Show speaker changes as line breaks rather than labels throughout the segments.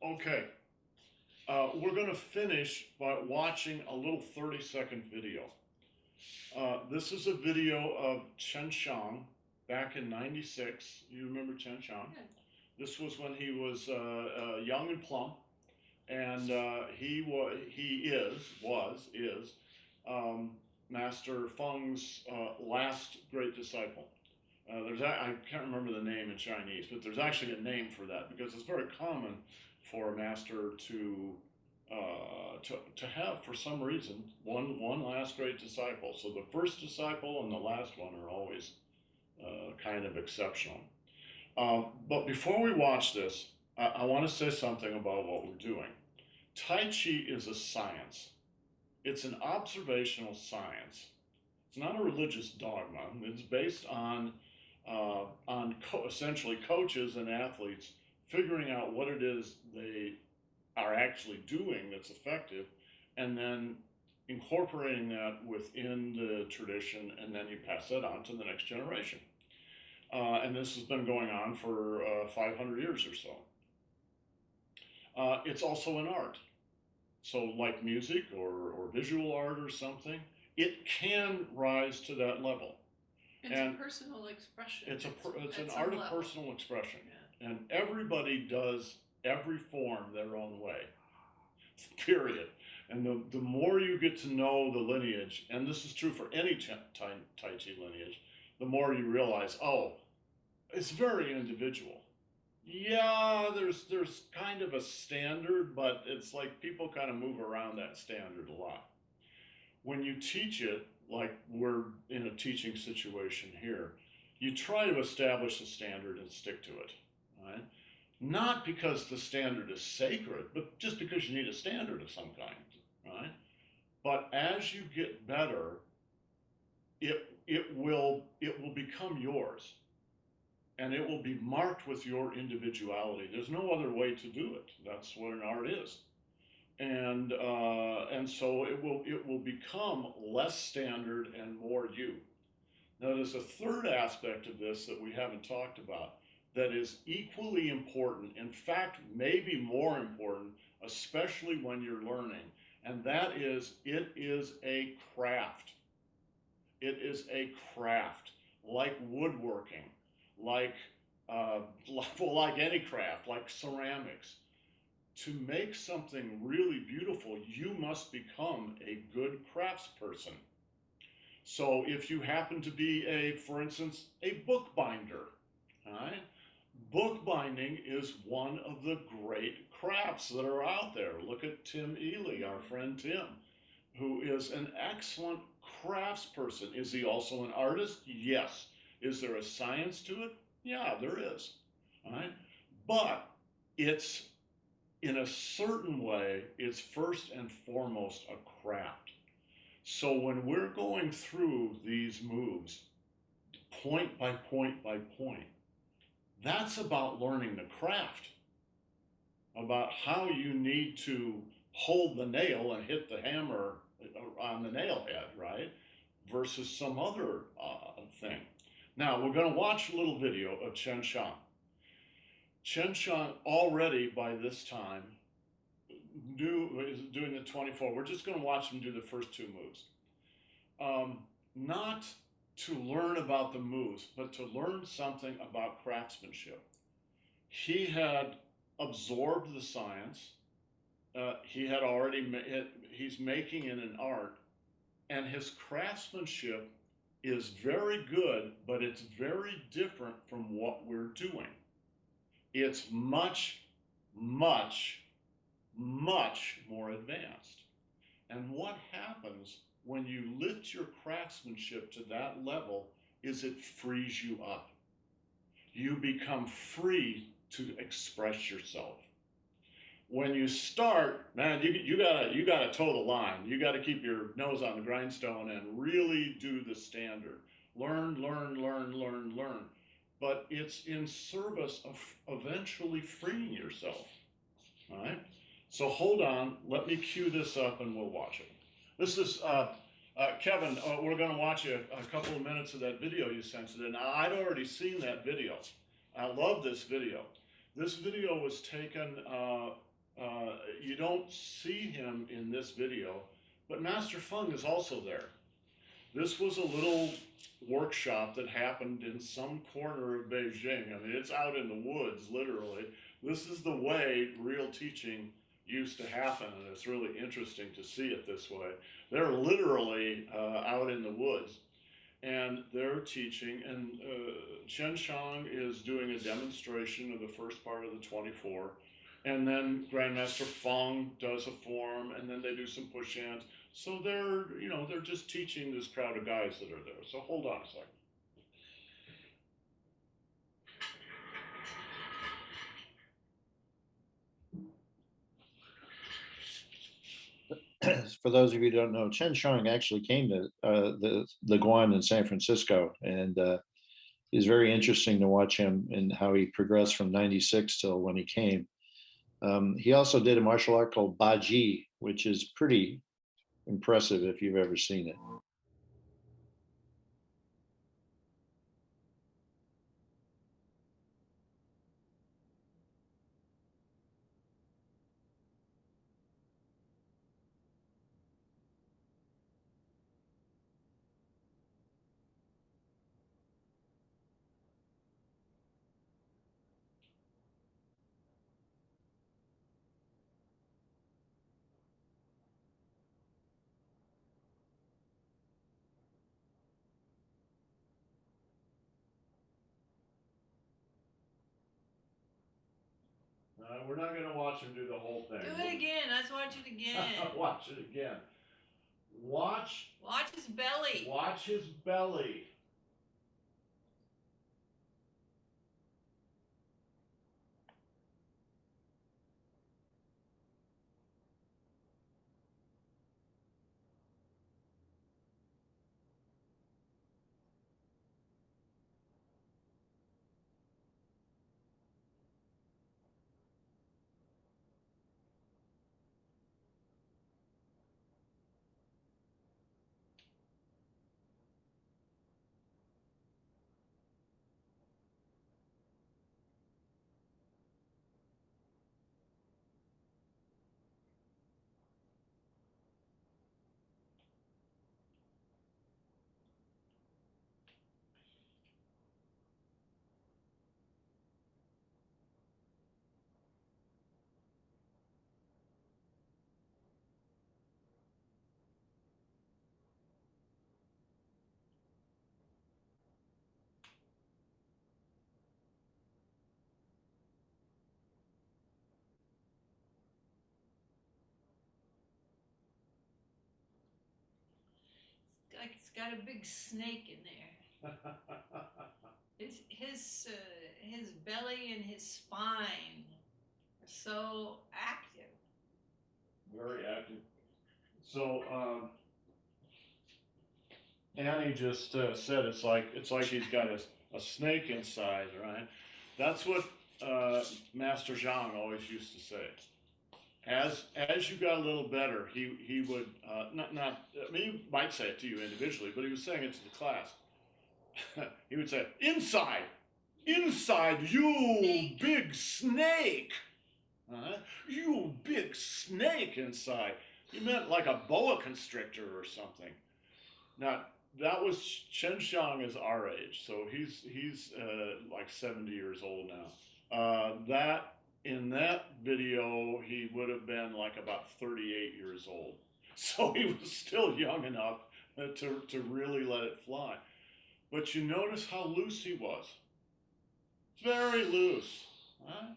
Okay, we're going to finish by watching a little 30-second video. This is a video of Chen Shang back in '96. You remember Chen Shang?
Yeah.
This was when he was young and plump, and is Master Feng's last great disciple. I can't remember the name in Chinese, but there's actually a name for that because it's very common for a master to have, for some reason, one last great disciple. So the first disciple and the last one are always kind of exceptional. But before we watch this, I want to say something about what we're doing. Tai Chi is a science. It's an observational science. It's not a religious dogma. It's based on essentially coaches and athletes figuring out what it is they are actually doing that's effective, and then incorporating that within the tradition, and then you pass that on to the next generation. And this has been going on for 500 years or so. It's also an art. So like music or visual art or something, it can rise to that level.
It's a personal expression.
It's an art of personal expression. Yeah. And everybody does every form their own way, period. And the more you get to know the lineage, and this is true for any Tai Chi lineage, the more you realize, oh, it's very individual. Yeah, there's kind of a standard, but it's like people kind of move around that standard a lot. When you teach it, like we're in a teaching situation here, you try to establish a standard and stick to it, right? Not because the standard is sacred, but just because you need a standard of some kind, right? But as you get better, it will become yours, and it will be marked with your individuality. There's no other way to do it. That's what an art is. And so it will become less standard and more you. Now, there's a third aspect of this that we haven't talked about that is equally important. In fact, maybe more important, especially when you're learning, and that is it is a craft. It is a craft, like woodworking, like like any craft, like ceramics. To make something really beautiful, you must become a good craftsperson. So if you happen to be for instance, a bookbinder, all right? Bookbinding is one of the great crafts that are out there. Look at Tim Ely, our friend Tim, who is an excellent craftsperson. Is he also an artist? Yes. Is there a science to it? Yeah, there is. All right? But it's, in a certain way, it's first and foremost a craft. So when we're going through these moves, point by point by point, that's about learning the craft, about how you need to hold the nail and hit the hammer on the nail head, right? Versus some other thing. Now, we're going to watch a little video of Chen Shang. Chen Shang already by this time is doing the 24. We're just going to watch him do the first two moves. Not to learn about the moves, but to learn something about craftsmanship. He had absorbed the science. He had he's making it an art, and his craftsmanship is very good, but it's very different from what we're doing. It's much, much, much more advanced. And what happens when you lift your craftsmanship to that level is it frees you up. You become free to express yourself. When you start, man, you gotta toe the line. You gotta keep your nose on the grindstone and really do the standard. Learn, learn, learn, learn, learn. But it's in service of eventually freeing yourself. All right? So hold on, let me cue this up and we'll watch it. This is Kevin. We're going to watch a couple of minutes of that video you sent today. Now, I'd already seen that video. I love this video. This video was taken You don't see him in this video, but Master Feng is also there. This was a little workshop that happened in some corner of Beijing. I mean, it's out in the woods, literally. This is the way real teaching used to happen, and it's really interesting to see it this way. They're literally out in the woods, and they're teaching, and Chen Shang is doing a demonstration of the first part of the 24, and then Grandmaster Feng does a form, and then they do some push-hands. So they're just teaching this crowd of guys that are there. So hold on a
second. For those of you who don't know, Chen Shang actually came to the Guan in San Francisco, and it's very interesting to watch him and how he progressed from '96 till when he came. He also did a martial art called Baji, which is pretty impressive if you've ever seen it.
We're not going to watch him do the whole thing.
Do it again. Let's watch it again.
Watch it again. Watch
his belly.
Watch his belly.
Like it's got a big snake in there. His belly and his spine are so active.
Very active. So Annie just said it's like he's got a snake inside, right? That's what Master Zhang always used to say. As you got a little better, he would not I mean, he might say it to you individually, but he was saying it to the class. He would say, "Inside, you big snake, you big snake inside." He meant like a boa constrictor or something. Now that was Chen Shang is our age, so he's like 70 years old now. That in that video he would have been like about 38 years old, so he was still young enough to really let it fly. But you notice how loose he was. Very loose. Huh?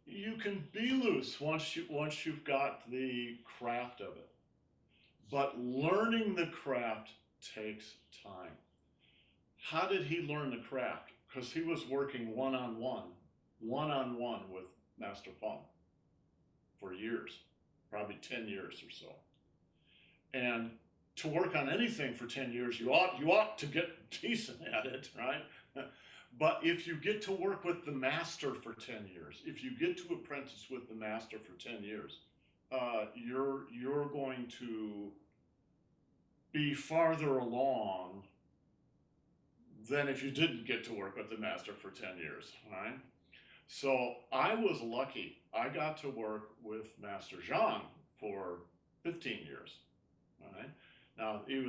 You can be loose once you've got the craft of it. But learning the craft takes time. How did he learn the craft? Because he was working one-on-one with Master Feng for years, probably 10 years or so. And to work on anything for 10 years, you ought to get decent at it, right? But if you get to work with the master for 10 years, if you get to apprentice with the master for 10 years, you're going to be farther along than if you didn't get to work with the master for 10 years, right? So I was lucky. I got to work with Master Zhang for 15 years, right? Now, there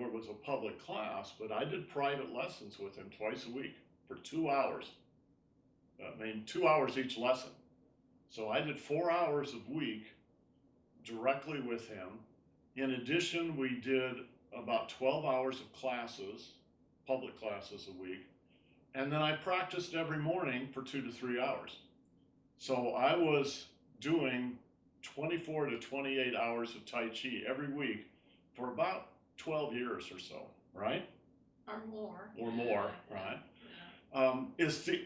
was a public class, but I did private lessons with him twice a week for 2 hours. 2 hours each lesson. So I did 4 hours a week directly with him. In addition, we did about 12 hours of classes, public classes a week. And then I practiced every morning for 2 to 3 hours. So I was doing 24 to 28 hours of Tai Chi every week for about 12 years or so, right?
Or more.
Or more, right?
Yeah.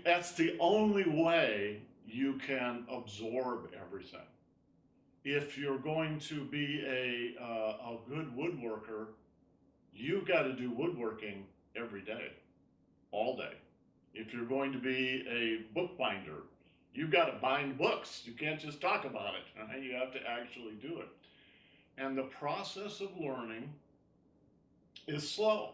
That's the only way you can absorb everything. If you're going to be a good woodworker, you've got to do woodworking every day, all day. If you're going to be a bookbinder, you've got to bind books. You can't just talk about it, right? You have to actually do it. And the process of learning is slow,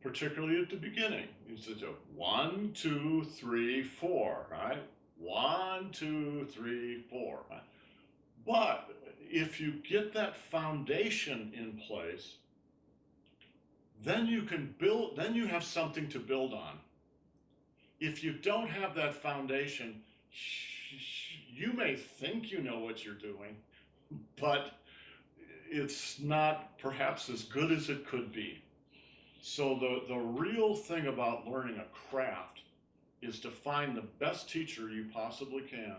particularly at the beginning. It's just 1, 2, 3, 4, right? 1, 2, 3, 4. Right? But if you get that foundation in place, then you can build, then you have something to build on. If you don't have that foundation, you may think you know what you're doing, but it's not perhaps as good as it could be. So the real thing about learning a craft is to find the best teacher you possibly can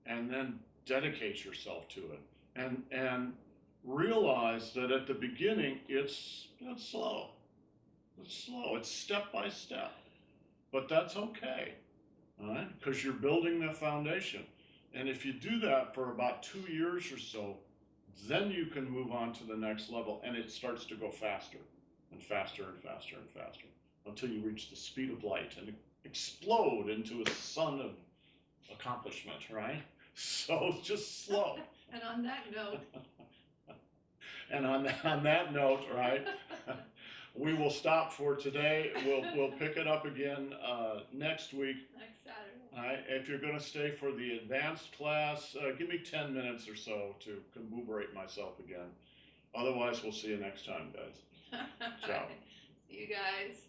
and then dedicate yourself to it and realize that at the beginning it's slow. It's slow. It's step by step. But that's okay, all right? Because you're building the foundation. And if you do that for about 2 years or so, then you can move on to the next level and it starts to go faster and faster and faster and faster until you reach the speed of light and explode into a sun of accomplishment, right? So it's just slow.
And on that note.
And on that note, right? We will stop for today. We'll pick it up again next week.
Next Saturday.
All right. If you're going to stay for the advanced class, give me 10 minutes or so to commemorate myself again. Otherwise, we'll see you next time, guys. Ciao.
See you guys.